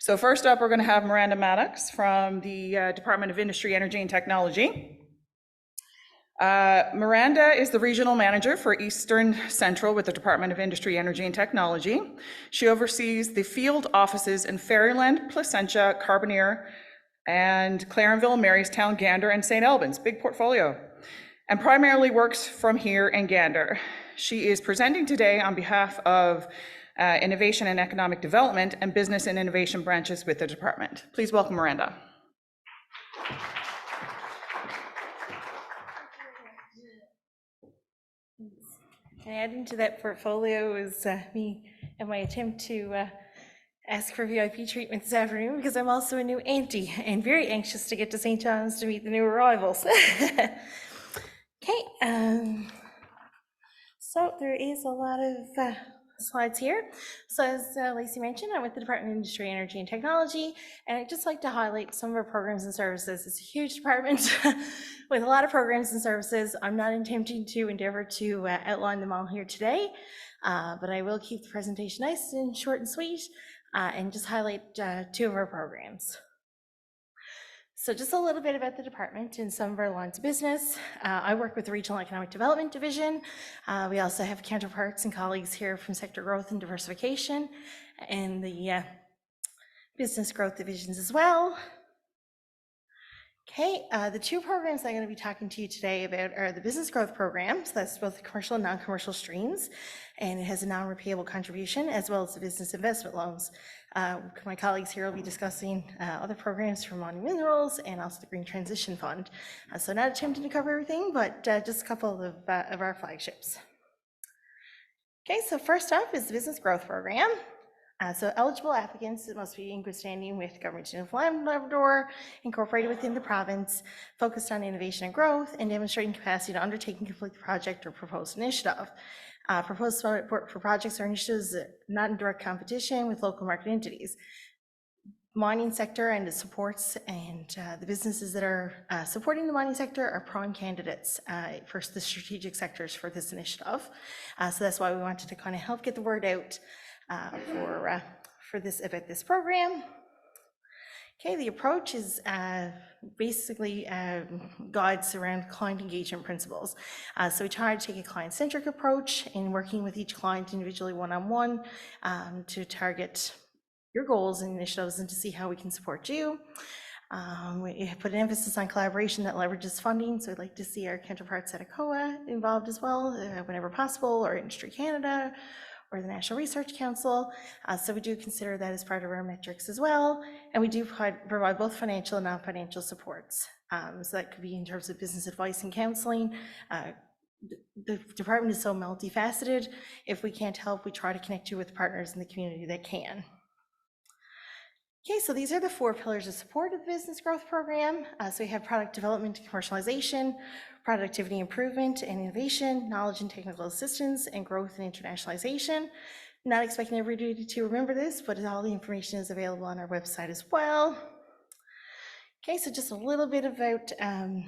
So first up, we're going to have Miranda Maddox from the Department of Industry, Energy and Technology. Miranda is the regional manager for Eastern Central with the Department of Industry, Energy and Technology. She oversees the field offices in Ferryland, Placentia, Carbonear, and Clarenville, Marystown, Gander, and St. Albans. Big portfolio. And primarily works from here in Gander. She is presenting today on behalf of Innovation and Economic Development and Business and Innovation branches with the department. Please welcome Miranda. And adding to that portfolio is me and my attempt to ask for VIP treatment this afternoon, because I'm also a new auntie and very anxious to get to St. John's to meet the new arrivals. Okay, so there is a lot of slides here. So as Lacey mentioned, I'm with the Department of Industry, Energy and Technology, and I'd just like to highlight some of our programs and services. It's a huge department with a lot of programs and services. I'm not attempting to endeavor to outline them all here today, but I will keep the presentation nice and short and sweet and just highlight two of our programs. So just a little bit about the department and some of our lines of business. I work with the Regional Economic Development Division. We also have counterparts and colleagues here from Sector Growth and Diversification and the Business Growth Divisions as well. Okay, the two programs I'm going to be talking to you today about are the Business Growth Program, so that's both the commercial and non-commercial streams, and it has a non-repayable contribution, as well as the business investment loans. My colleagues here will be discussing other programs from Mining Minerals and also the Green Transition Fund. So not attempting to cover everything, but just a couple of our flagships. Okay, so first up is the Business Growth Program. So eligible applicants must be in good standing with Government of Newfoundland and Labrador, incorporated within the province, focused on innovation and growth, and demonstrating capacity to undertake and complete the project or proposed initiative. Proposed support for projects or initiatives not in direct competition with local market entities. Mining sector and its supports and the businesses that are supporting the mining sector are prime candidates for the strategic sectors for this initiative. So that's why we wanted to kind of help get the word out for this about this program. Okay, the approach is basically guides around client engagement principles. So we try to take a client-centric approach in working with each client individually one-on-one to target your goals and initiatives and to see how we can support you. We put an emphasis on collaboration that leverages funding, so we'd like to see our counterparts at ACOA involved as well whenever possible, or Industry Canada, or the National Research Council. So we do consider that as part of our metrics as well. And we do provide both financial and non-financial supports. So that could be in terms of business advice and counseling. The department is so multifaceted. If we can't help, we try to connect you with partners in the community that can. Okay, so these are the 4 pillars of support of the Business Growth Program. So we have product development and commercialization, productivity improvement and innovation, knowledge and technical assistance, and growth and internationalization. Not expecting everybody to remember this, but all the information is available on our website as well. Okay, so just a little bit about, I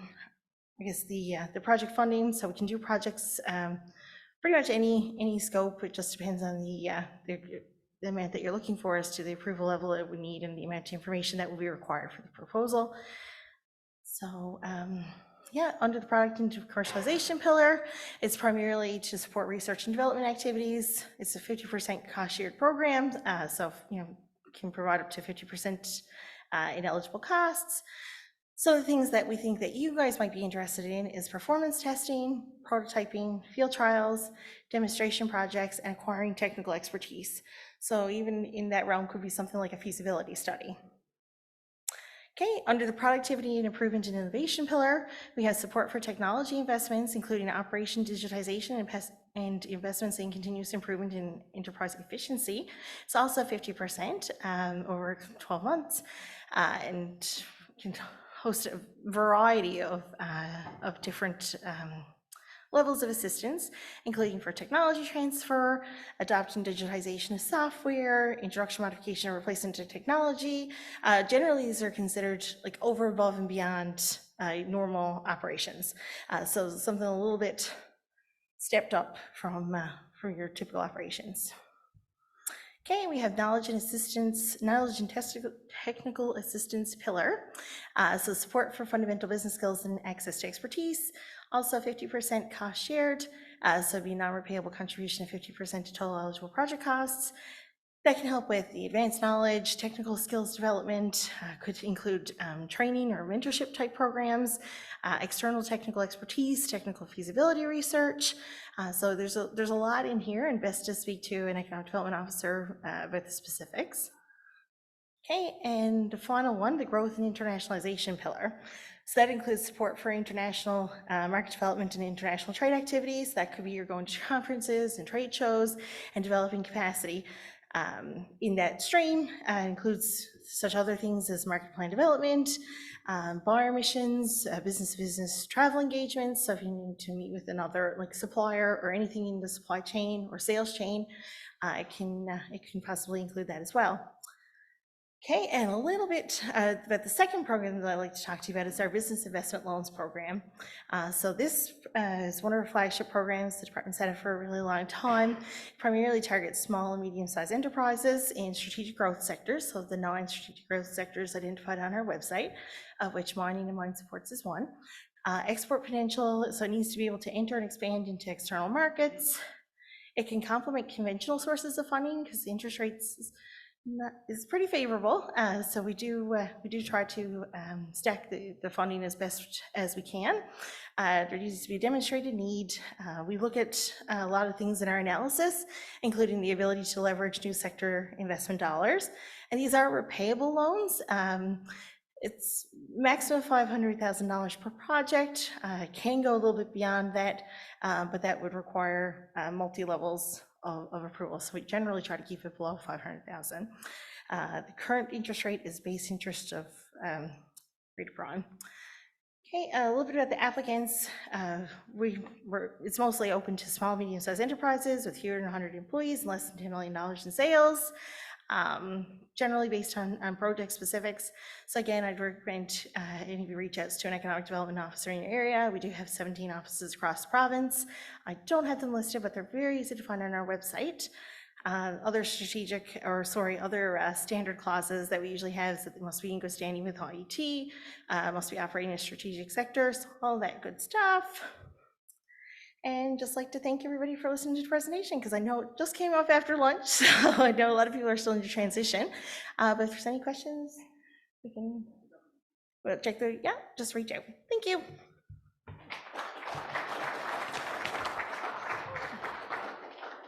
guess, the project funding. So we can do projects pretty much any scope. It just depends on the amount that you're looking for as to the approval level that we need and the amount of information that will be required for the proposal. So yeah, under the product and commercialization pillar, it's primarily to support research and development activities. It's a 50% cost shared program, so can provide up to 50% in eligible costs. So the things that we think that you guys might be interested in is performance testing, prototyping, field trials, demonstration projects, and acquiring technical expertise. So even in that realm could be something like a feasibility study. Okay, under the productivity and improvement and innovation pillar, we have support for technology investments, including operation digitization and investments in continuous improvement in enterprise efficiency. It's also 50% over 12 months and can host a variety of different levels of assistance, including for technology transfer, adoption digitization of software, introduction, modification, or replacement of technology. Generally, these are considered like over, above, and beyond normal operations. So something a little bit stepped up from your typical operations. Okay, we have knowledge and technical assistance pillar. So support for fundamental business skills and access to expertise. Also 50% cost shared. So it'd be non-repayable contribution of 50% to total eligible project costs. That can help with the advanced knowledge, technical skills development, could include training or mentorship type programs, external technical expertise, technical feasibility research. So there's a lot in here, and best to speak to an economic development officer about the specifics. Okay, and the final one, the growth and internationalization pillar. So that includes support for international market development and international trade activities. That could be you're going to conferences and trade shows and developing capacity. In that stream includes such other things as market plan development, buyer missions, business-to-business travel engagements. So if you need to meet with another like supplier or anything in the supply chain or sales chain, it can possibly include that as well. Okay, and a little bit about the second program that I'd like to talk to you about is our Business Investment Loans Program. So this is one of our flagship programs. The department's had it for a really long time. It primarily targets small and medium-sized enterprises in strategic growth sectors, so the 9 strategic growth sectors identified on our website, of which mining and mine supports is one. Export potential, so it needs to be able to enter and expand into external markets. It can complement conventional sources of funding because the interest rates is pretty favorable, so we do try to stack the funding as best as we can. There needs to be a demonstrated need. We look at a lot of things in our analysis, including the ability to leverage new sector investment dollars, and these are repayable loans. It's maximum $500,000 per project. It can go a little bit beyond that, but that would require multi-levels of approval. So we generally try to keep it below 500,000. The current interest rate is base interest of rate of prime. Okay, a little bit about the applicants. It's mostly open to small, medium-sized enterprises with fewer than 100 employees and less than $10 million in sales. Generally based on project specifics. So again, I'd recommend any of you reach out to an economic development officer in your area. We do have 17 offices across the province. I don't have them listed, but they're very easy to find on our website. Other standard clauses that we usually have is that they must be in good standing with IET, must be operating in strategic sectors, all that good stuff. And just like to thank everybody for listening to the presentation, because I know it just came up after lunch, so I know a lot of people are still in transition. But if there's any questions, we can check the, just reach out. Thank you.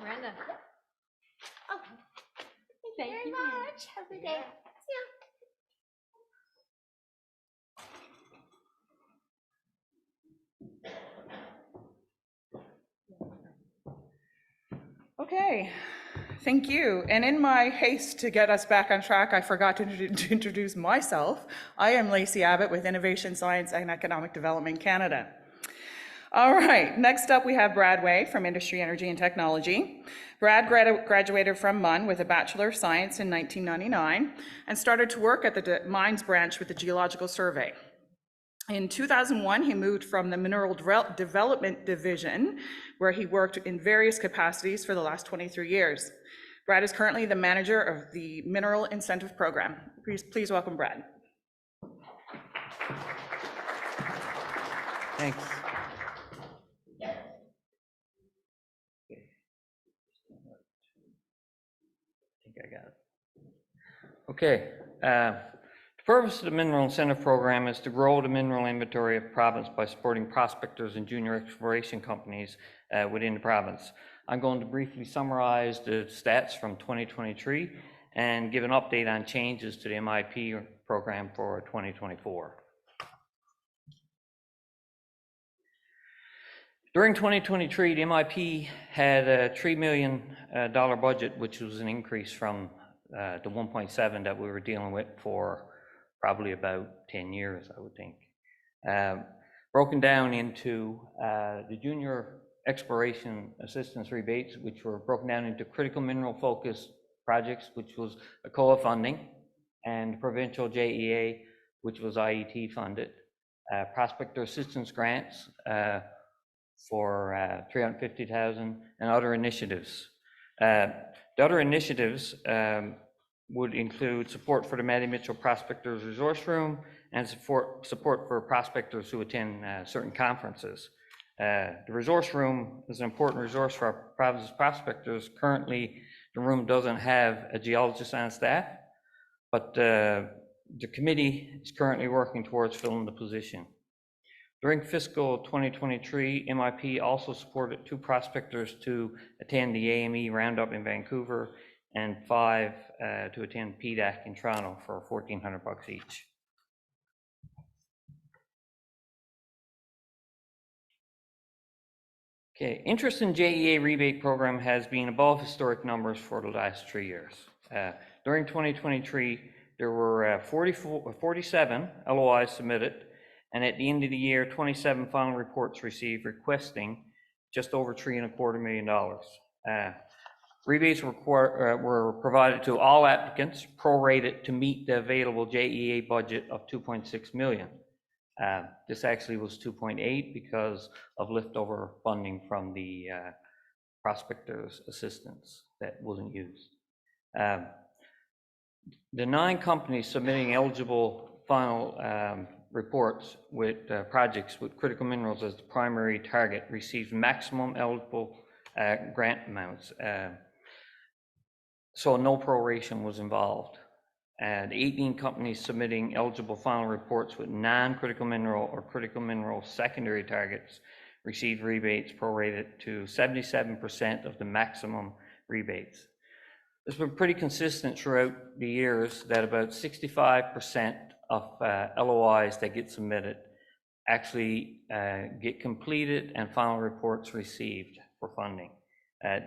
Miranda. Oh, thank you very much. Have a good day. See ya. Okay, thank you. And in my haste to get us back on track, I forgot to introduce myself. I am Lacey Abbott with Innovation, Science and Economic Development Canada. All right, next up we have Brad Way from Industry, Energy and Technology. Brad graduated from MUN with a Bachelor of Science in 1999 and started to work at the Mines branch with the Geological Survey. In 2001, he moved from the Mineral Development Division, where he worked in various capacities for the last 23 years. Brad is currently the manager of the Mineral Incentive Program. Please welcome Brad. Thanks. I think I got it. Okay. The purpose of the Mineral Incentive Program is to grow the mineral inventory of the province by supporting prospectors and junior exploration companies within the province. I'm going to briefly summarize the stats from 2023 and give an update on changes to the MIP program for 2024. During 2023, the MIP had a $3 million budget, which was an increase from the 1.7 that we were dealing with for probably about 10 years, I would think. Broken down into the junior exploration assistance rebates, which were broken down into critical mineral focused projects, which was ACOA funding, and Provincial JEA, which was IET funded. Prospector assistance grants for $350,000 and other initiatives. The other initiatives would include support for the Matty Mitchell Prospectors Resource Room and support for prospectors who attend certain conferences. The resource room is an important resource for our province's prospectors. Currently, the room doesn't have a geologist on staff, but the committee is currently working towards filling the position. During fiscal 2023, MIP also supported 2 prospectors to attend the AME Roundup in Vancouver and 5 to attend PDAC in Toronto for $1,400 each. Okay, interest in JEA rebate program has been above historic numbers for the last 3 years. During 2023, there were 47 LOIs submitted, and at the end of the year, 27 final reports received requesting just over $3.25 million. Rebates were provided to all applicants, prorated to meet the available JEA budget of $2.6 million. This actually was 2.8 because of leftover funding from the prospectors' assistance that wasn't used. The 9 companies submitting eligible final reports with projects with critical minerals as the primary target received maximum eligible grant amounts. So no proration was involved. And 18 companies submitting eligible final reports with non-critical mineral or critical mineral secondary targets received rebates prorated to 77% of the maximum rebates. It's been pretty consistent throughout the years that about 65% of LOIs that get submitted actually get completed and final reports received for funding.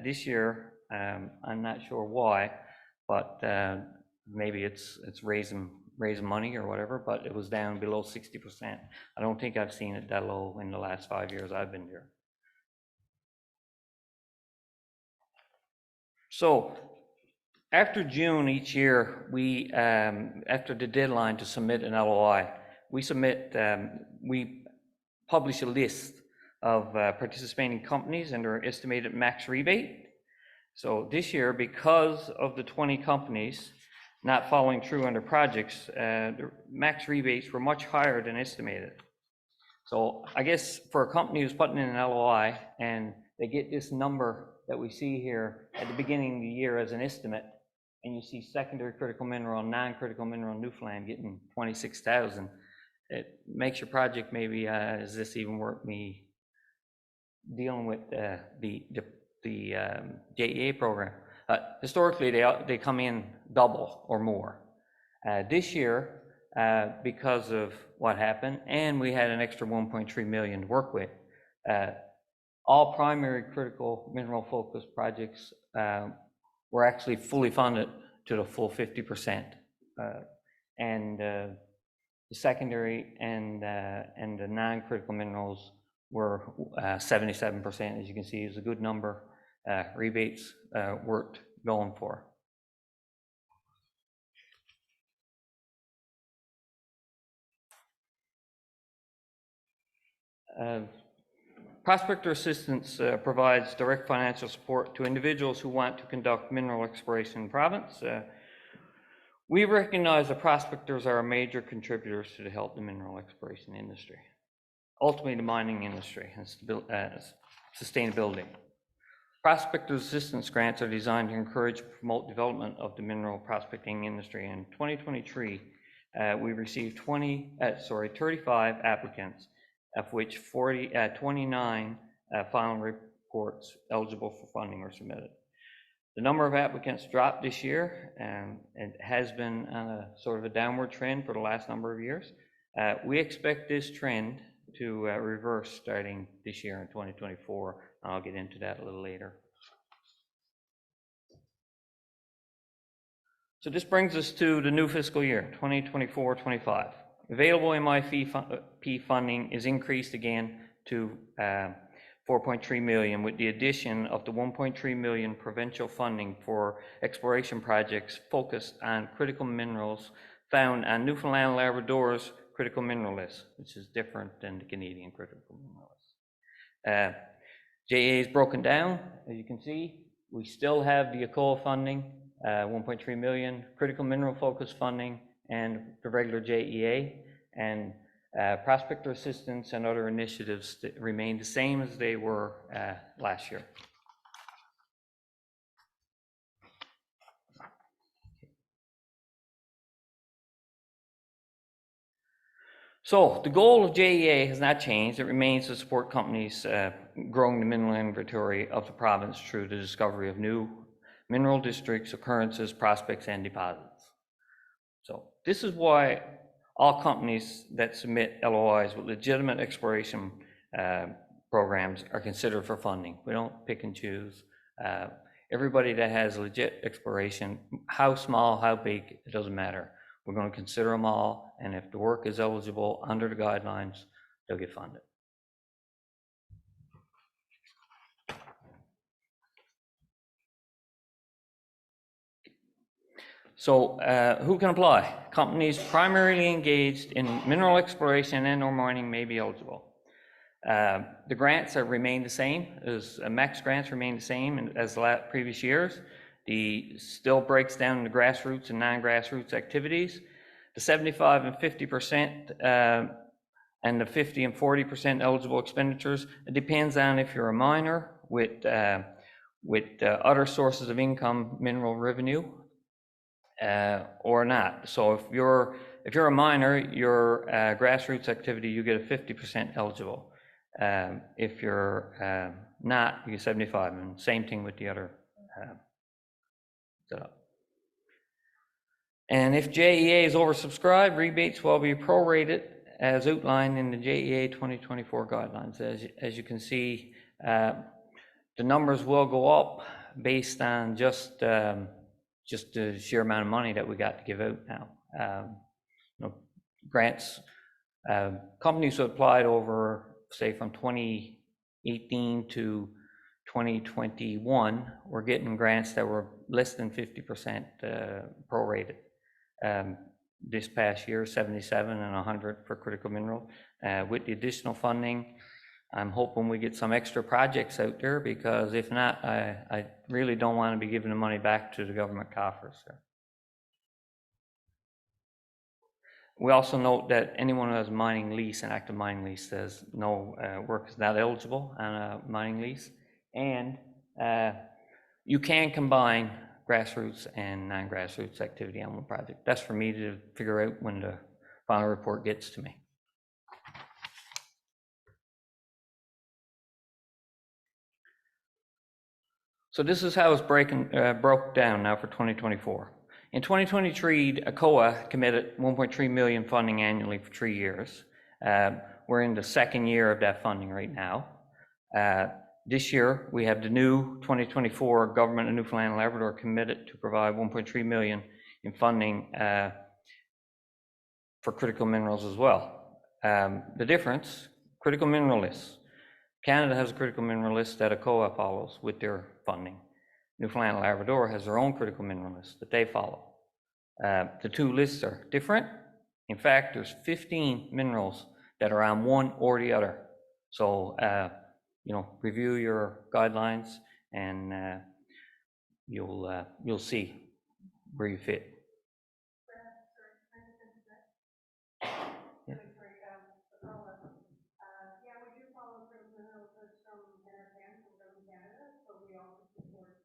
This year, I'm not sure why, but maybe it's raising money or whatever, but it was down below 60%. I don't think I've seen it that low in the last 5 years I've been here. So after June each year, we after the deadline to submit an LOI, we publish a list of participating companies and their estimated max rebate. So this year, because of the 20 companies not following through on their projects, the max rebates were much higher than estimated. So I guess for a company who's putting in an LOI and they get this number that we see here at the beginning of the year as an estimate, and you see secondary critical mineral, non-critical mineral Newfoundland getting 26,000, it makes your project maybe, is this even worth me dealing with the JEA program? Historically, they come in double or more. This year, because of what happened, and we had an extra 1.3 million to work with, all primary critical mineral focused projects were actually fully funded to the full 50%. And the secondary and the non-critical minerals were 77%. As you can see, is a good number. Rebates worked going for. Prospector assistance provides direct financial support to individuals who want to conduct mineral exploration in the province. We recognize that prospectors are major contributors to the health of the mineral exploration industry, ultimately the mining industry and sustainability. Prospector assistance grants are designed to encourage and promote development of the mineral prospecting industry. In 2023, we received 35 applicants, of which 29 final reports eligible for funding were submitted. The number of applicants dropped this year, and it has been on a sort of a downward trend for the last number of years. We expect this trend to reverse starting this year in 2024. I'll get into that a little later. So this brings us to the new fiscal year, 2024-25. Available MIP funding is increased again to 4.3 million with the addition of the 1.3 million provincial funding for exploration projects focused on critical minerals found on Newfoundland and Labrador's critical mineral list, which is different than the Canadian critical mineral list. JEA is broken down, as you can see. We still have the ACOA funding, 1.3 million, critical mineral focus funding, and the regular JEA, and prospector assistance and other initiatives that remain the same as they were last year. So the goal of JEA has not changed. It remains to support companies growing the mineral inventory of the province through the discovery of new mineral districts, occurrences, prospects, and deposits. So this is why all companies that submit LOIs with legitimate exploration programs are considered for funding. We don't pick and choose. Everybody that has legit exploration, how small, how big, it doesn't matter. We're going to consider them all, and if the work is eligible under the guidelines, they'll get funded. So who can apply? Companies primarily engaged in mineral exploration and or mining may be eligible. The grants have remained the same, as max grants remain the same as the previous years. The still breaks down into grassroots and non-grassroots activities. The 75 and 50% and the 50 and 40% eligible expenditures, it depends on if you're a miner with other sources of income, mineral revenue, or not. So if you're a miner, your grassroots activity, you get a 50% eligible. If you're not, you get 75, and same thing with the other setup. And if JEA is oversubscribed, rebates will be prorated as outlined in the JEA 2024 guidelines. As you can see, the numbers will go up based on just the sheer amount of money that we got to give out now. Grants, companies who applied over, say, from 2018 to 2021 were getting grants that were less than 50% prorated. This past year, 77 and 100 for critical mineral. With the additional funding, I'm hoping we get some extra projects out there, because if not, I really don't want to be giving the money back to the government coffers. We also note that anyone who has a mining lease, an active mining lease, says no work is not eligible on a mining lease. And you can combine grassroots and non-grassroots activity on one project. That's for me to figure out when the final report gets to me. So this is how it's broke down now for 2024. In 2023, ACOA committed 1.3 million funding annually for 3 years. We're in the second year of that funding right now. This year, we have the new 2024 Government of Newfoundland and Labrador committed to provide 1.3 million in funding for critical minerals as well. The difference, critical mineral lists. Canada has a critical mineral list that ACOA follows with their funding. Newfoundland and Labrador has their own critical mineral list that they follow. The two lists are different. In fact, there's 15 minerals that are on one or the other. So, review your guidelines, and you'll see where you fit. Yeah. We do follow critical minerals from Canada, so we also support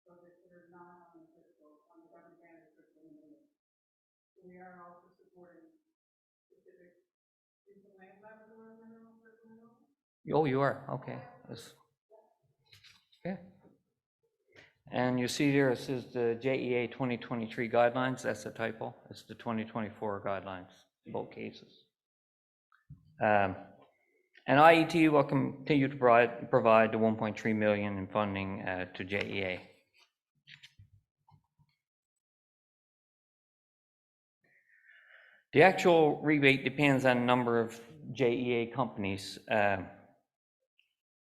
those that are not on the government Canada critical minerals. We are also supporting specific Newfoundland Labrador minerals. Oh, you are? Okay. Okay. And you see there, it says the JEA 2023 guidelines. That's a typo. It's the 2024 guidelines in both cases. And IET will continue to provide the 1.3 million in funding to JEA. The actual rebate depends on the number of JEA companies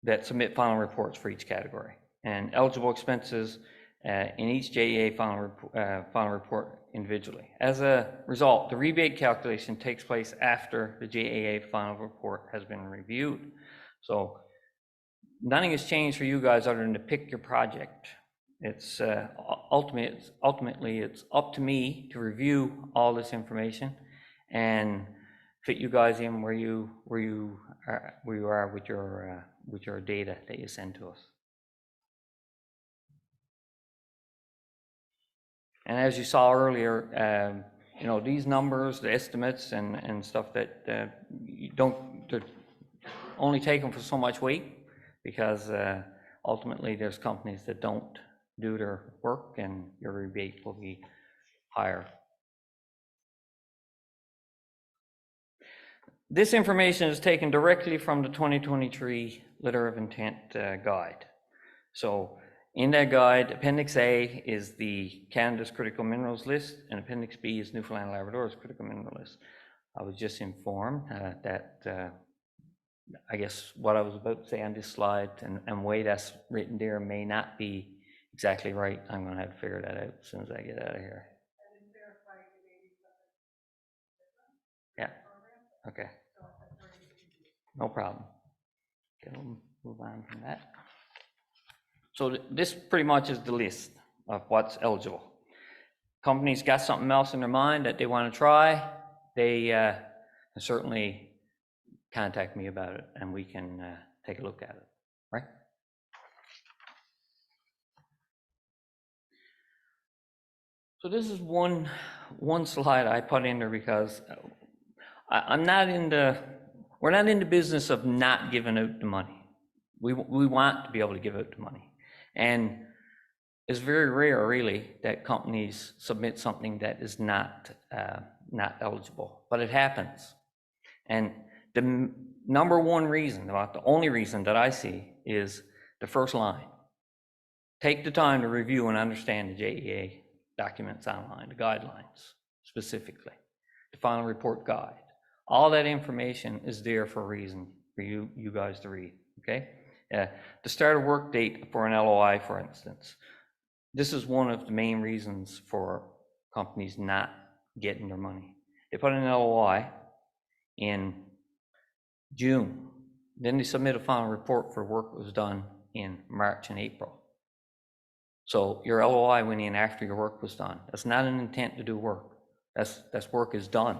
that submit final reports for each category, and eligible expenses in each JEA final report individually. As a result, the rebate calculation takes place after the JEA final report has been reviewed. So nothing has changed for you guys other than to pick your project. It's ultimately it's up to me to review all this information and fit you guys in where you are with your data that you send to us. And as you saw earlier, you know, these numbers, the estimates and stuff that you don't, they're only taken for so much weight, because ultimately there's companies that don't do their work and your rebate will be higher. This information is taken directly from the 2023 Letter of Intent guide. So in that guide, Appendix A is the Canada's critical minerals list, and Appendix B is Newfoundland and Labrador's critical mineral list. I was just informed that I guess what I was about to say on this slide and way that's written there may not be exactly right. I'm going to have to figure that out as soon as I get out of here. Yeah. Okay. No problem. Okay, we'll move on from that. So this pretty much is the list of what's eligible. Companies got something else in their mind that they want to try, they can certainly contact me about it and we can take a look at it, right? So this is one slide I put in there because we're not in the business of not giving out the money. We want to be able to give out the money. And it's very rare, really, that companies submit something that is not eligible, but it happens. And the number one reason, about the only reason that I see, is the first line. Take the time to review and understand the JEA documents online, the guidelines specifically, the final report guide. All that information is there for a reason for you guys to read, okay? The start of work date for an LOI, for instance. This is one of the main reasons for companies not getting their money. They put in an LOI in June, then they submit a final report for work that was done in March and April. So your LOI went in after your work was done. That's not an intent to do work. That's work is done.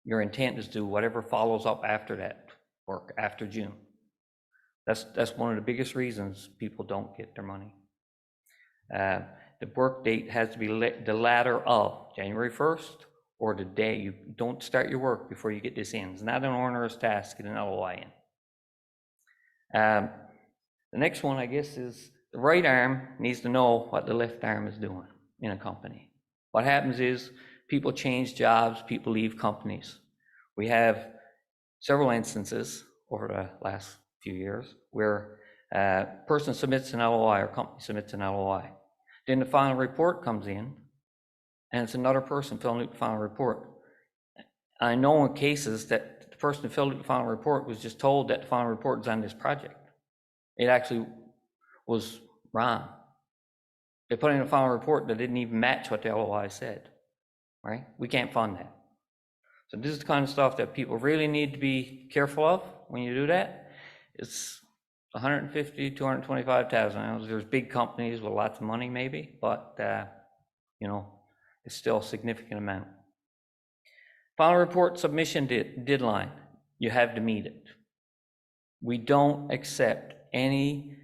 Your intent is to do whatever follows up after that work, after June. That's one of the biggest reasons people don't get their money. The work date has to be the latter of January 1st or the day. You don't start your work before you get this in. It's not an onerous task to get an LOI in. The next one, I guess, is the right arm needs to know what the left arm is doing in a company. What happens is people change jobs, people leave companies. We have several instances over the last few years where a person submits an LOI or company submits an LOI. Then the final report comes in and it's another person filling out the final report. I know in cases that the person who filled out the final report was just told that the final report is on this project. It actually was wrong. They put in a final report that didn't even match what the LOI said, right? We can't fund that. So this is the kind of stuff that people really need to be careful of when you do that. It's 150, 225,000. There's big companies with lots of money maybe, but you know, it's still a significant amount. Final report submission deadline, you have to meet it. We don't accept any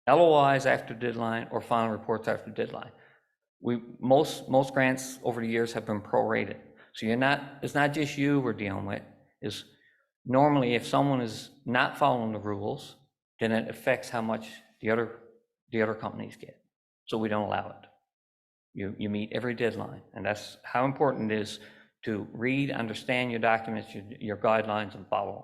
LOIs after deadline or final reports after deadline. Most grants over the years have been prorated. So it's not just you we're dealing with. Is normally if someone is not following the rules, then it affects how much the other companies get. So we don't allow it. You meet every deadline, and that's how important it is to read, understand your documents, your guidelines, and follow them.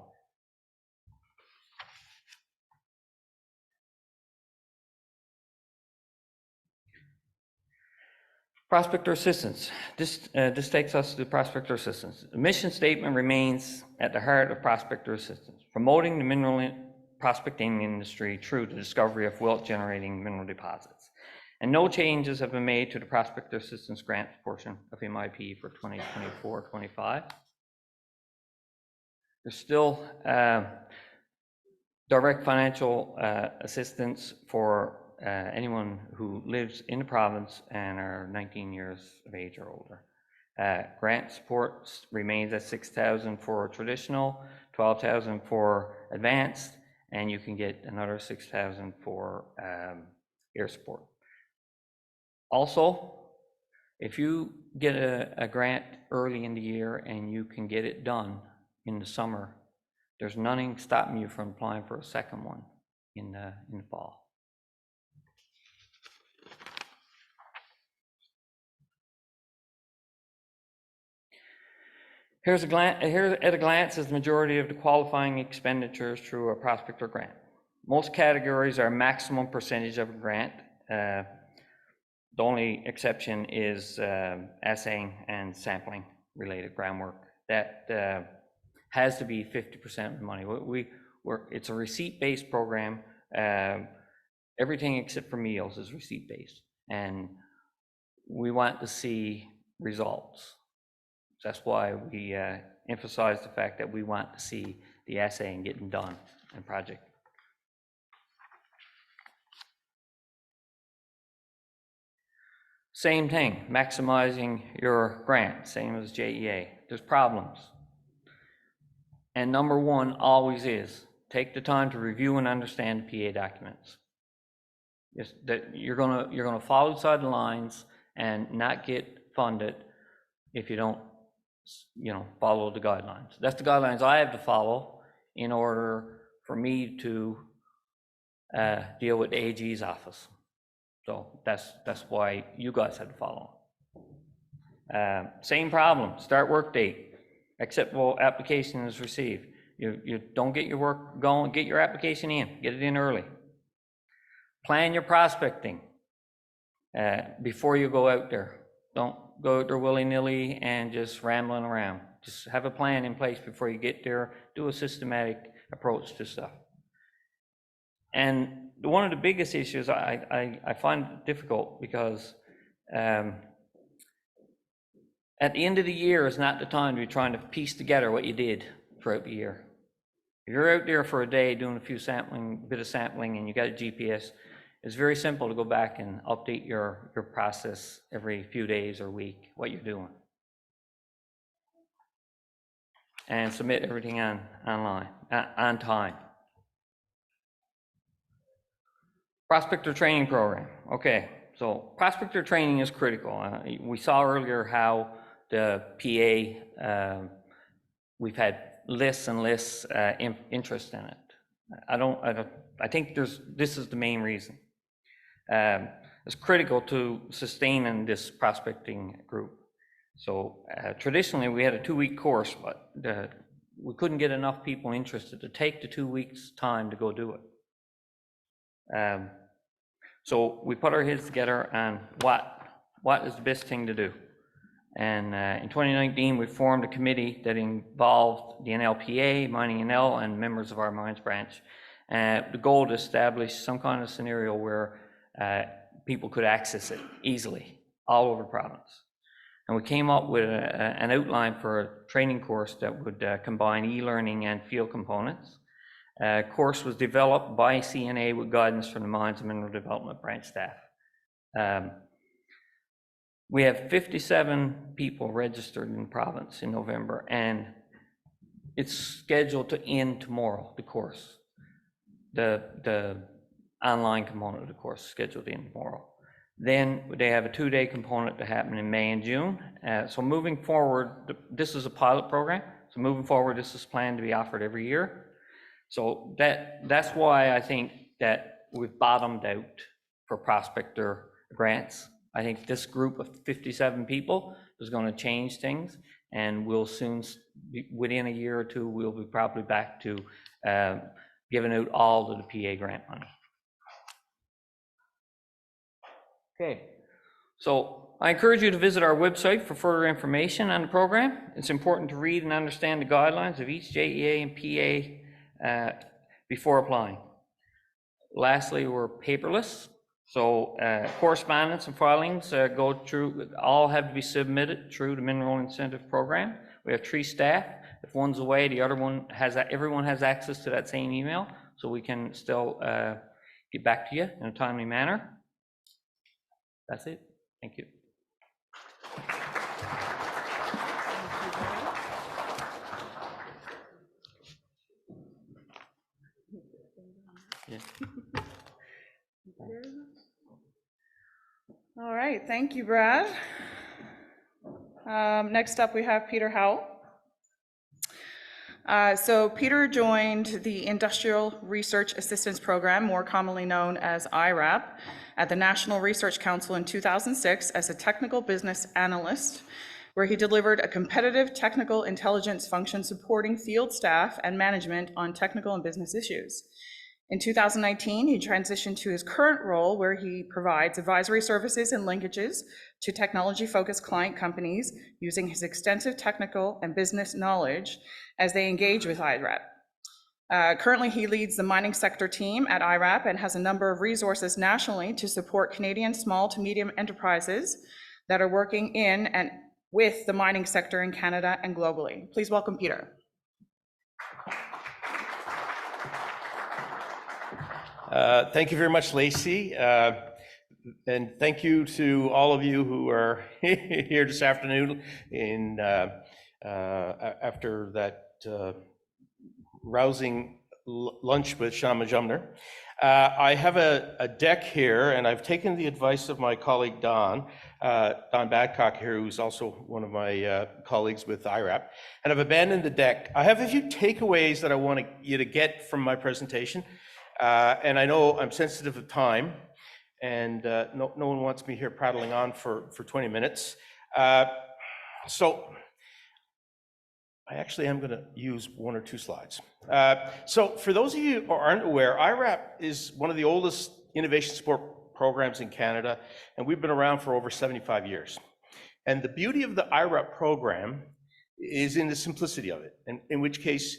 Prospector assistance. This takes us to prospector assistance. The mission statement remains at the heart of prospector assistance, promoting the mineral prospecting industry through the discovery of wealth-generating mineral deposits. And no changes have been made to the prospector assistance grant portion of MIP for 2024-25. There's still direct financial assistance for anyone who lives in the province and are 19 years of age or older. Grant support remains at $6,000 for traditional, $12,000 for advanced, and you can get another $6,000 for air support. Also, if you get a grant early in the year and you can get it done in the summer, there's nothing stopping you from applying for a second one in the fall. Here at a glance is the majority of the qualifying expenditures through a prospector grant. Most categories are maximum percentage of a grant. The only exception is assaying and sampling related groundwork. That has to be 50% of the money. It's a receipt-based program. Everything except for meals is receipt-based, and we want to see results. That's why we emphasize the fact that we want to see the assaying getting done in project. Same thing, maximizing your grant, same as JEA. There's problems. And number one always is, take the time to review and understand the PA documents. That you're gonna fall outside the lines and not get funded if you don't, follow the guidelines. That's the guidelines I have to follow in order for me to deal with the AG's office. So that's why you guys had to follow. Same problem, start work date. Acceptable application is received. You don't get your work going, get your application in, get it in early. Plan your prospecting before you go out there. Don't go out there willy-nilly and just rambling around. Just have a plan in place before you get there. Do a systematic approach to stuff. And one of the biggest issues I find difficult because at the end of the year is not the time to be trying to piece together what you did throughout the year. If you're out there for a day doing a bit of sampling and you got a GPS, it's very simple to go back and update your process every few days or week, what you're doing. And submit everything online, on time. Prospector training program. Okay, so prospector training is critical. We saw earlier how the PA, we've had lists and lists interest in it. I think this is the main reason. It's critical to sustaining this prospecting group. So traditionally we had a 2-week course, but we couldn't get enough people interested to take the 2 weeks time to go do it. So we put our heads together on what is the best thing to do. And in 2019, we formed a committee that involved the NLPA, Mining NL, and members of our mines branch. The goal to establish some kind of scenario where people could access it easily all over the province. And we came up with an outline for a training course that would combine e-learning and field components. Course was developed by CNA with guidance from the Mines and Mineral Development branch staff. We have 57 people registered in the province in November, and it's scheduled to end tomorrow, the course. The online component of the course is scheduled to end tomorrow. Then they have a 2-day component to happen in May and June. So moving forward, this is a pilot program. So moving forward, this is planned to be offered every year. So that's why I think that we've bottomed out for prospector grants. I think this group of 57 people is going to change things, and we'll soon, within a year or two, we'll be probably back to giving out all of the PA grant money. Okay, so I encourage you to visit our website for further information on the program. It's important to read and understand the guidelines of each JEA and PA before applying. Lastly, we're paperless, so correspondence and filings all have to be submitted through the Mineral Incentive Program. We have 3 staff. If one's away, everyone has access to that same email, so we can still get back to you in a timely manner. That's it. Thank you. Yeah. All right, thank you, Brad. Next up, we have Peter Howell. So Peter joined the Industrial Research Assistance Program, more commonly known as IRAP, at the National Research Council in 2006 as a technical business analyst, where he delivered a competitive technical intelligence function supporting field staff and management on technical and business issues. In 2019, he transitioned to his current role, where he provides advisory services and linkages to technology-focused client companies using his extensive technical and business knowledge as they engage with IRAP. Currently, he leads the mining sector team at IRAP and has a number of resources nationally to support Canadian small to medium enterprises that are working in and with the mining sector in Canada and globally. Please welcome Peter. Thank you very much, Lacey. And thank you to all of you who are here this afternoon after that rousing lunch with Shama Jumner. I have a deck here, and I've taken the advice of my colleague Don Badcock here, who's also one of my colleagues with IRAP, and I've abandoned the deck. I have a few takeaways that I want you to get from my presentation. And I know I'm sensitive of time, and no one wants me here prattling on for 20 minutes. So I actually am going to use one or two slides. So for those of you who aren't aware, IRAP is one of the oldest innovation support programs in Canada, and we've been around for over 75 years. And the beauty of the IRAP program is in the simplicity of it, in which case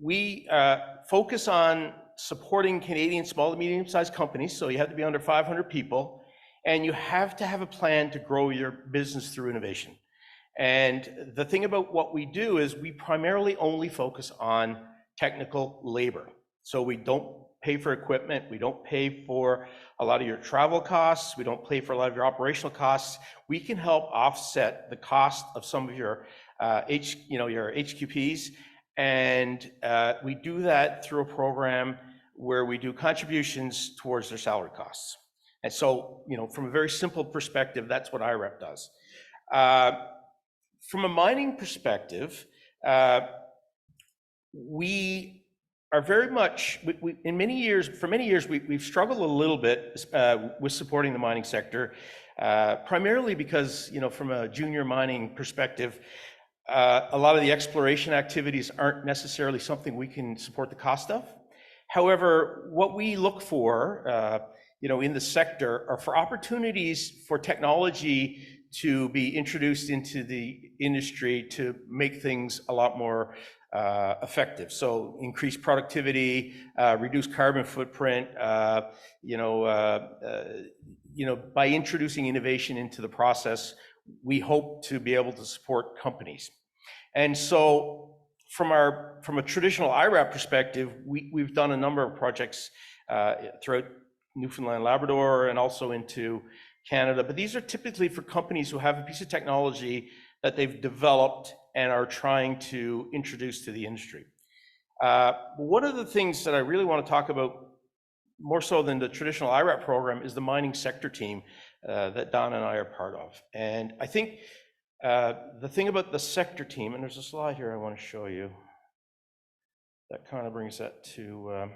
we focus on supporting Canadian small to medium-sized companies, so you have to be under 500 people, and you have to have a plan to grow your business through innovation. And the thing about what we do is we primarily only focus on technical labor. So we don't pay for equipment, we don't pay for a lot of your travel costs, we don't pay for a lot of your operational costs. We can help offset the cost of some of your your HQPs, and we do that through a program where we do contributions towards their salary costs. And so, from a very simple perspective, that's what IRAP does. From a mining perspective, we are very much, for many years, we've struggled a little bit with supporting the mining sector, primarily because, from a junior mining perspective, a lot of the exploration activities aren't necessarily something we can support the cost of. However, what we look for, in the sector are for opportunities for technology to be introduced into the industry to make things a lot more effective. So increase productivity, reduce carbon footprint, by introducing innovation into the process, we hope to be able to support companies. And so from a traditional IRAP perspective, we've done a number of projects throughout Newfoundland, Labrador, and also into Canada, but these are typically for companies who have a piece of technology that they've developed and are trying to introduce to the industry. One of the things that I really want to talk about, more so than the traditional IRAP program, is the mining sector team that Don and I are part of. And I think the thing about the sector team, and there's a slide here I want to show you that kind of brings that to,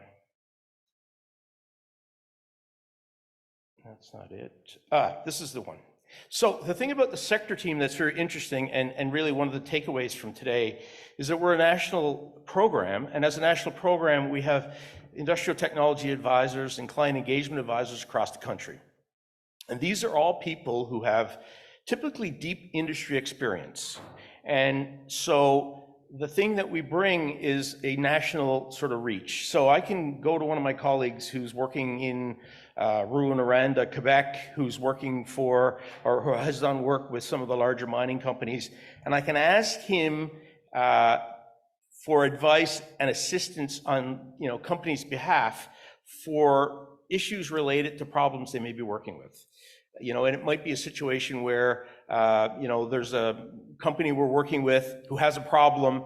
that's not it. This is the one. So the thing about the sector team that's very interesting, and really one of the takeaways from today, is that we're a national program, and as a national program, we have industrial technology advisors and client engagement advisors across the country. And these are all people who have typically deep industry experience. And so the thing that we bring is a national sort of reach. So I can go to one of my colleagues who's working in Miranda, Quebec, who's working for, or who has done work with some of the larger mining companies, and I can ask him for advice and assistance on, companies' behalf for issues related to problems they may be working with. And it might be a situation where, there's a company we're working with who has a problem,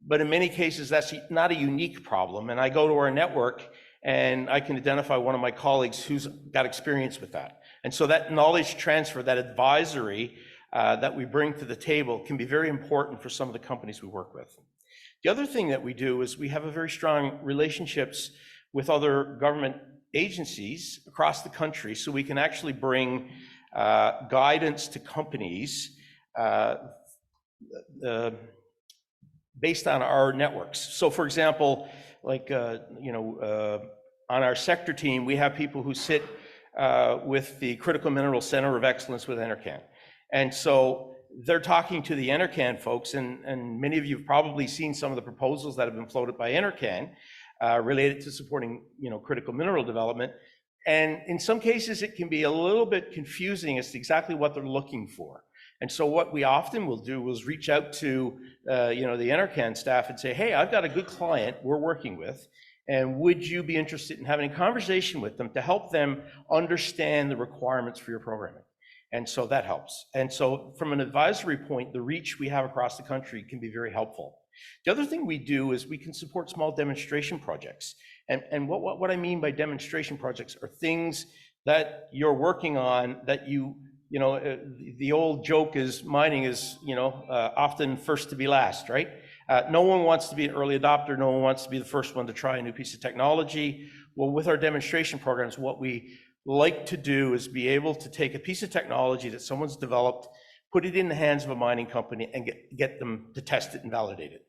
but in many cases, that's not a unique problem. And I go to our network and I can identify one of my colleagues who's got experience with that. And so that knowledge transfer, that advisory that we bring to the table can be very important for some of the companies we work with. The other thing that we do is we have a very strong relationships with other government agencies across the country, so we can actually bring guidance to companies based on our networks. So for example, like, on our sector team, we have people who sit with the Critical Mineral Center of Excellence with NRCan. And so they're talking to the NRCan folks, and many of you have probably seen some of the proposals that have been floated by NRCan related to supporting, critical mineral development. And in some cases, it can be a little bit confusing as to exactly what they're looking for. And so what we often will do is reach out to, the NRCan staff and say, hey, I've got a good client we're working with, and would you be interested in having a conversation with them to help them understand the requirements for your programming? And so that helps. And so from an advisory point, the reach we have across the country can be very helpful. The other thing we do is we can support small demonstration projects. And what I mean by demonstration projects are things that you're working on that the old joke is mining is, often first to be last, right? No one wants to be an early adopter. No one wants to be the first one to try a new piece of technology. Well, with our demonstration programs, what we like to do is be able to take a piece of technology that someone's developed, put it in the hands of a mining company, and get them to test it and validate it.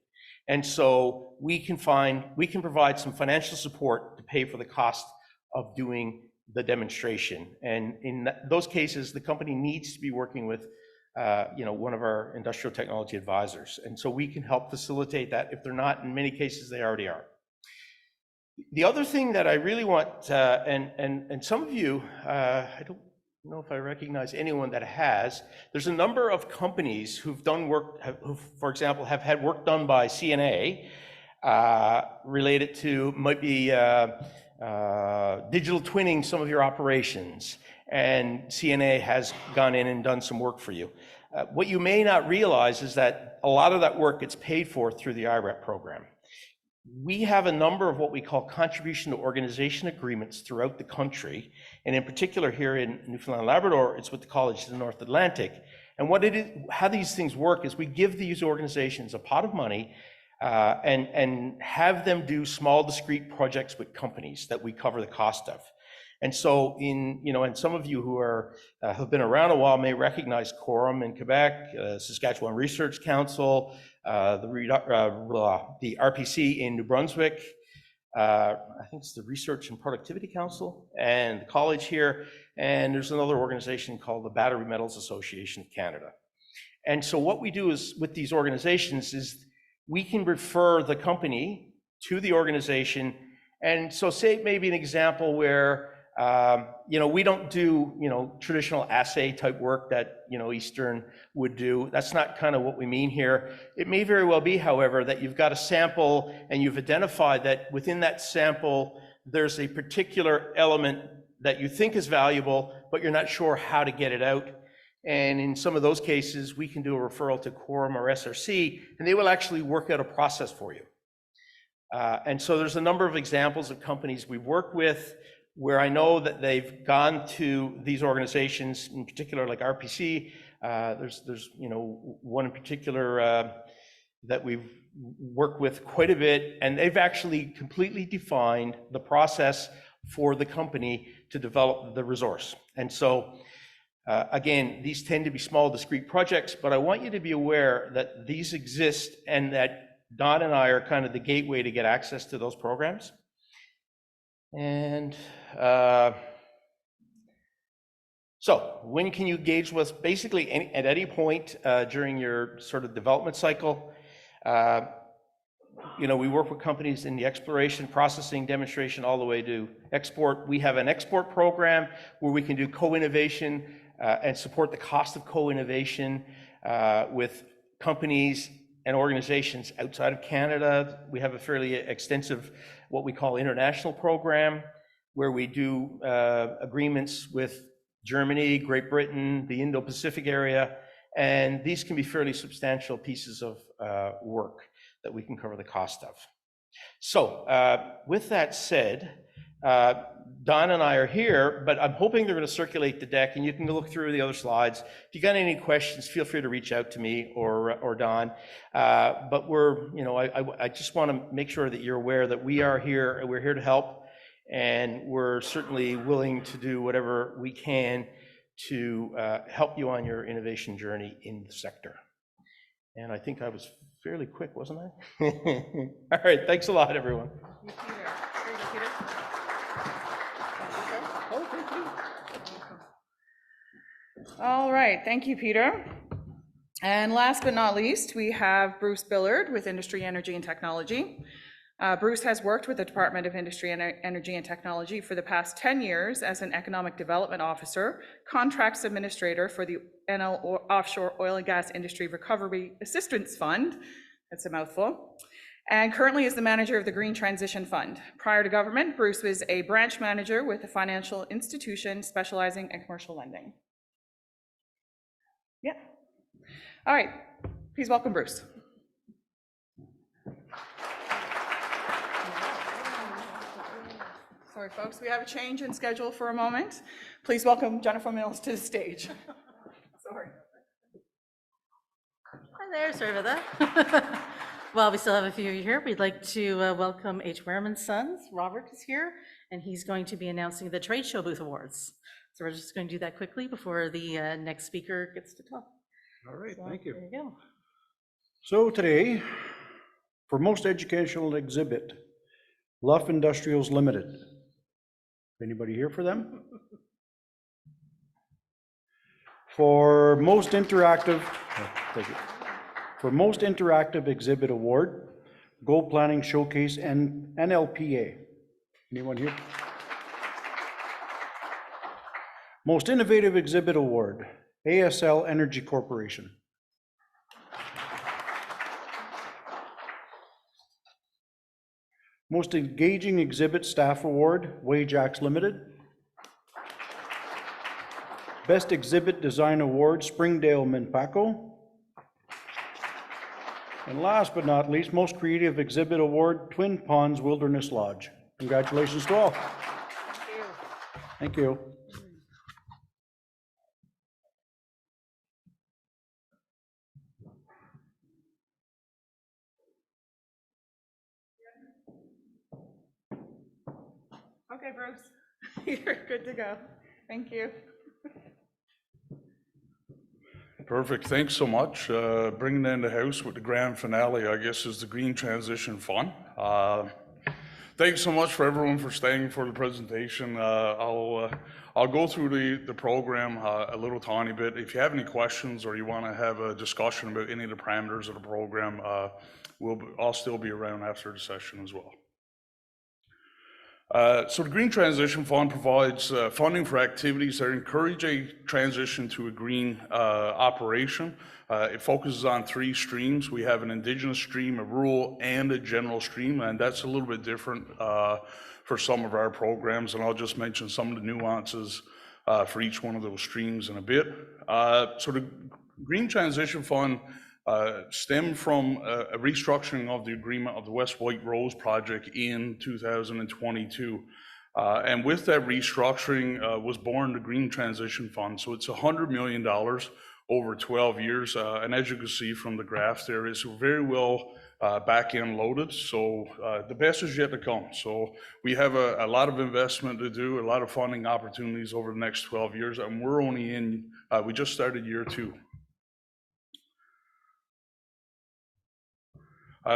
And so we can provide some financial support to pay for the cost of doing the demonstration. And in those cases, the company needs to be working with one of our industrial technology advisors. And so we can help facilitate that. If they're not, in many cases, they already are. The other thing that I really want, and some of you, I don't know if I recognize anyone that has, there's a number of companies who've done work, who, for example, have had work done by CNA related to, might be digital twinning some of your operations, and CNA has gone in and done some work for you. What you may not realize is that a lot of that work gets paid for through the IREP program. We have a number of what we call contribution to organization agreements throughout the country, and in particular here in Newfoundland and Labrador, it's with the College of the North Atlantic. And what it is, how these things work is we give these organizations a pot of money and have them do small, discrete projects with companies that we cover the cost of. And so and some of you who have been around a while may recognize Quorum in Quebec, Saskatchewan Research Council, the RPC in New Brunswick, I think it's the Research and Productivity Council, and the college here, and there's another organization called the Battery Metals Association of Canada. And so what we do is with these organizations is we can refer the company to the organization. And so say maybe an example where we don't do, traditional assay type work that, Eastern would do. That's not kind of what we mean here. It may very well be, however, that you've got a sample and you've identified that within that sample, there's a particular element that you think is valuable, but you're not sure how to get it out. And in some of those cases, we can do a referral to Quorum or SRC, and they will actually work out a process for you. And so there's a number of examples of companies we've worked with where I know that they've gone to these organizations, in particular like RPC. There's one in particular that we've worked with quite a bit, and they've actually completely defined the process for the company to develop the resource. And so again, these tend to be small, discrete projects, but I want you to be aware that these exist and that Don and I are kind of the gateway to get access to those programs. And so when can you engage with basically at any point during your sort of development cycle? We work with companies in the exploration, processing, demonstration, all the way to export. We have an export program where we can do co-innovation and support the cost of co-innovation with companies and organizations outside of Canada. We have a fairly extensive, what we call international program, where we do agreements with Germany, Great Britain, the Indo-Pacific area, and these can be fairly substantial pieces of work that we can cover the cost of. So with that said, Don and I are here, but I'm hoping they're going to circulate the deck and you can look through the other slides. If you got any questions, feel free to reach out to me or Don. But I just want to make sure that you're aware that we are here and we're here to help, and we're certainly willing to do whatever we can to help you on your innovation journey in the sector. And I think I was fairly quick, wasn't I? All right, thanks a lot, everyone. All right, thank you, Peter. And last but not least, we have Bruce Billard with Industry, Energy and Technology. Bruce has worked with the Department of Industry, Energy and Technology for the past 10 years as an Economic Development Officer, Contracts Administrator for the NL Offshore Oil and Gas Industry Recovery Assistance Fund, that's a mouthful, and currently is the manager of the Green Transition Fund. Prior to government, Bruce was a branch manager with a financial institution specializing in commercial lending. Yeah. All right, please welcome Bruce. Sorry, folks, we have a change in schedule for a moment. Please welcome Jennifer Mills to the stage. Sorry. Hi there, sorry about that. Well, we still have a few of you here. We'd like to welcome H. Werman Sons. Robert is here, and he's going to be announcing the Trade Show Booth Awards. So we're just going to do that quickly before the next speaker gets to talk. All right, So, thank you. There you go. So today, for most educational exhibit, Luff Industrials Limited. Anybody here for them? For most interactive, thank you. For most interactive exhibit award, Gold Planning Showcase and NLPA. Anyone here? Most innovative exhibit award, ASL Energy Corporation. Most engaging exhibit staff award, Wajax Limited. Best exhibit design award, Springdale Minpaco. And last but not least, most creative exhibit award, Twin Ponds Wilderness Lodge. Congratulations to all. Thank you. Thank you. Okay, Bruce, you're good to go. Thank you. Perfect, thanks so much. Bringing in the house with the grand finale, I guess, is the Green Transition Fund. Thanks so much for everyone for staying for the presentation. I'll go through the program a little tiny bit. If you have any questions or you want to have a discussion about any of the parameters of the program, I'll still be around after the session as well. So the Green Transition Fund provides funding for activities that encourage a transition to a green operation. It focuses on 3 streams. We have an Indigenous stream, a rural, and a general stream, and that's a little bit different for some of our programs, and I'll just mention some of the nuances for each one of those streams in a bit. So the Green Transition Fund stemmed from a restructuring of the agreement of the West White Rose project in 2022. And with that restructuring was born the Green Transition Fund. So it's $100 million over 12 years. And as you can see from the graph there, it's very well back-end loaded. So the best is yet to come. So we have a lot of investment to do, a lot of funding opportunities over the next 12 years. And we're only in, we just started year 2.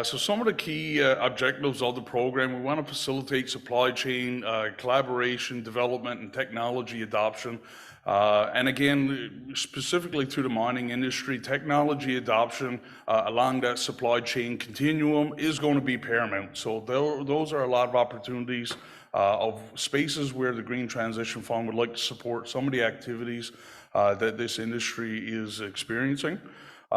So some of the key objectives of the program, we want to facilitate supply chain collaboration, development, and technology adoption. And again, specifically through the mining industry, technology adoption along that supply chain continuum is going to be paramount. So those are a lot of opportunities of spaces where the Green Transition Fund would like to support some of the activities that this industry is experiencing.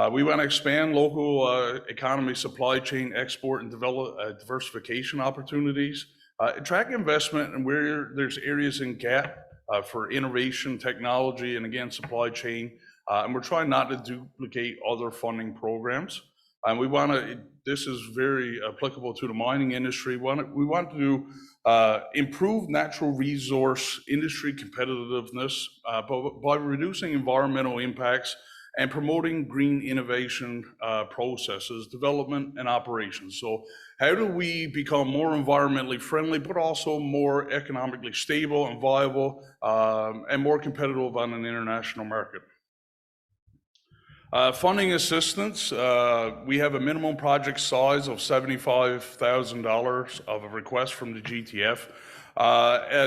We want to expand local economy, supply chain, export, and develop diversification opportunities. Attract investment and where there's areas in gap for innovation, technology, and again, supply chain. And we're trying not to duplicate other funding programs. And we want to, this is very applicable to the mining industry. We want to improve natural resource industry competitiveness by reducing environmental impacts and promoting green innovation processes, development, and operations. So how do we become more environmentally friendly, but also more economically stable and viable, and more competitive on an international market? Funding assistance, we have a minimum project size of $75,000 of a request from the GTF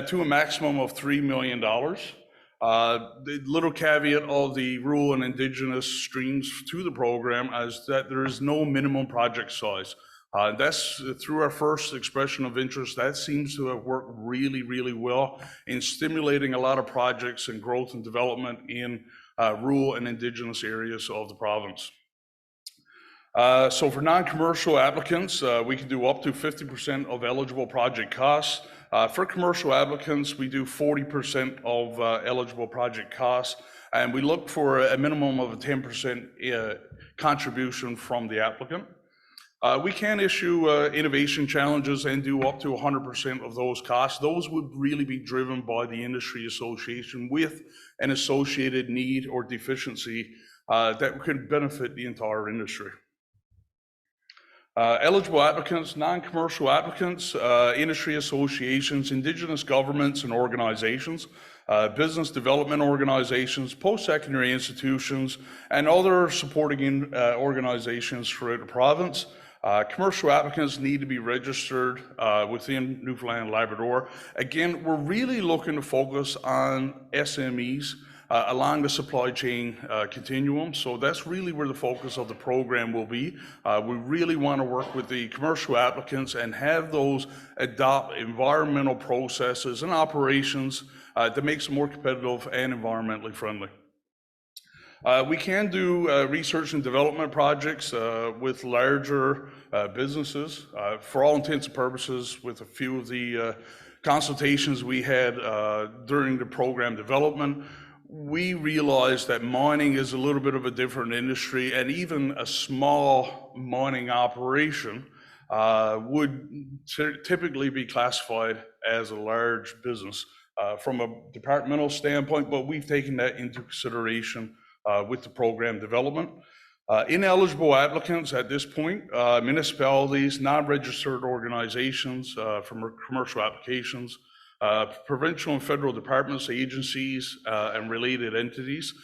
to a maximum of $3 million. The little caveat of the rural and indigenous streams to the program is that there is no minimum project size. That's through our first expression of interest. That seems to have worked really, really well in stimulating a lot of projects and growth and development in rural and indigenous areas of the province. So for non-commercial applicants, we can do up to 50% of eligible project costs. For commercial applicants, we do 40% of eligible project costs, and we look for a minimum of a 10% contribution from the applicant. We can issue innovation challenges and do up to 100% of those costs. Those would really be driven by the industry association with an associated need or deficiency that could benefit the entire industry. Eligible applicants, non-commercial applicants, industry associations, indigenous governments and organizations, business development organizations, post-secondary institutions, and other supporting organizations throughout the province. Commercial applicants need to be registered within Newfoundland and Labrador. Again, we're really looking to focus on SMEs along the supply chain continuum. So that's really where the focus of the program will be. We really want to work with the commercial applicants and have those adopt environmental processes and operations that makes them more competitive and environmentally friendly. We can do research and development projects with larger businesses. For all intents and purposes, with a few of the consultations we had during the program development, we realized that mining is a little bit of a different industry, and even a small mining operation would typically be classified as a large business from a departmental standpoint, but we've taken that into consideration with the program development. Ineligible applicants at this point, municipalities, non-registered organizations from commercial applications, provincial and federal departments, agencies, and related entities,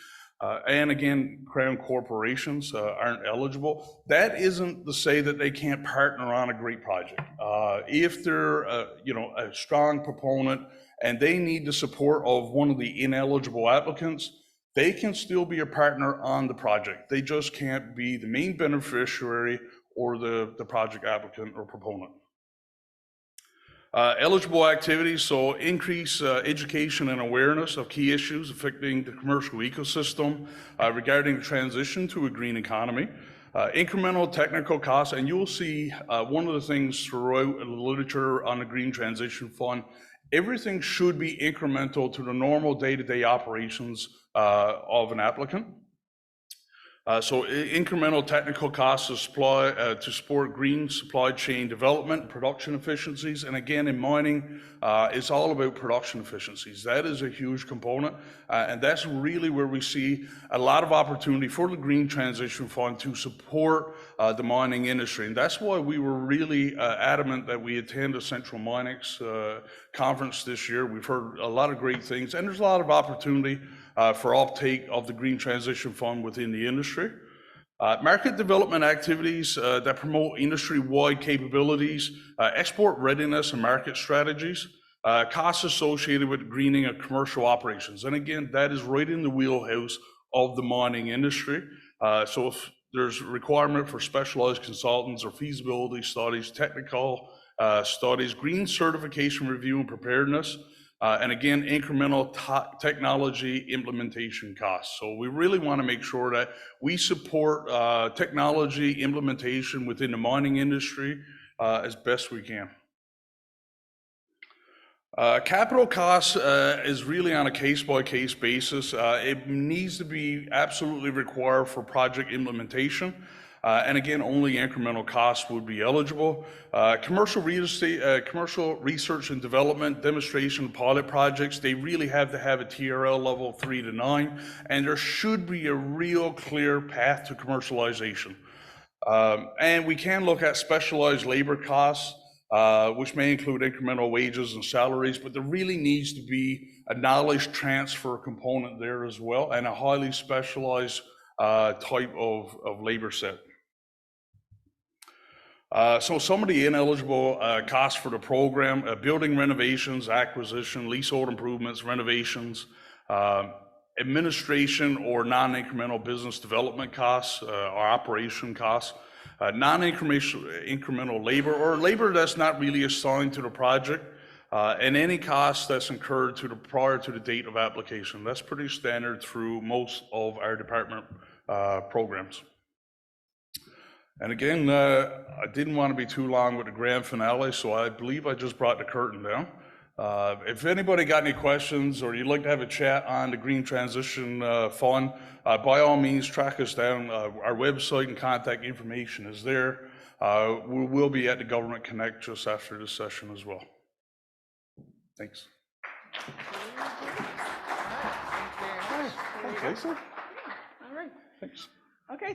and again, Crown corporations aren't eligible. That isn't to say that they can't partner on a great project. If they're a strong proponent and they need the support of one of the ineligible applicants, they can still be a partner on the project. They just can't be the main beneficiary or the project applicant or proponent. Eligible activities, so increase education and awareness of key issues affecting the commercial ecosystem regarding the transition to a green economy. Incremental technical costs, and you'll see one of the things throughout the literature on the Green Transition Fund, everything should be incremental to the normal day-to-day operations of an applicant. So incremental technical costs to support green supply chain development, production efficiencies, and again in mining, it's all about production efficiencies. That is a huge component, and that's really where we see a lot of opportunity for the Green Transition Fund to support the mining industry. And that's why we were really adamant that we attend a Central MinEx conference this year. We've heard a lot of great things, and there's a lot of opportunity for uptake of the Green Transition Fund within the industry. Market development activities that promote industry-wide capabilities, export readiness and market strategies, costs associated with greening of commercial operations. And again, that is right in the wheelhouse of the mining industry. So if there's a requirement for specialized consultants or feasibility studies, technical studies, green certification review and preparedness, And again, incremental technology implementation costs. So we really want to make sure that we support technology implementation within the mining industry as best we can. Capital costs is really on a case-by-case basis. It needs to be absolutely required for project implementation. And again, only incremental costs would be eligible. Commercial real estate, commercial research and development, demonstration, pilot projects, they really have to have a TRL level 3 to 9, and there should be a real clear path to commercialization. And we can look at specialized labor costs, which may include incremental wages and salaries, but there really needs to be a knowledge transfer component there as well, and a highly specialized type of labor set. So some of the ineligible costs for the program, building renovations, acquisition, leasehold improvements, renovations, administration or non-incremental business development costs or operation costs, non-incremental labor or labor that's not really assigned to the project, and any cost that's incurred prior to the date of application. That's pretty standard through most of our department programs. And again, I didn't want to be too long with the grand finale, so I believe I just brought the curtain down. If anybody got any questions or you'd like to have a chat on the Green Transition Fund, by all means, track us down. Our website and contact information is there. We will be at the Government Connect just after this session as well. Thanks. All right. Okay, sir. All right. Thanks. Okay.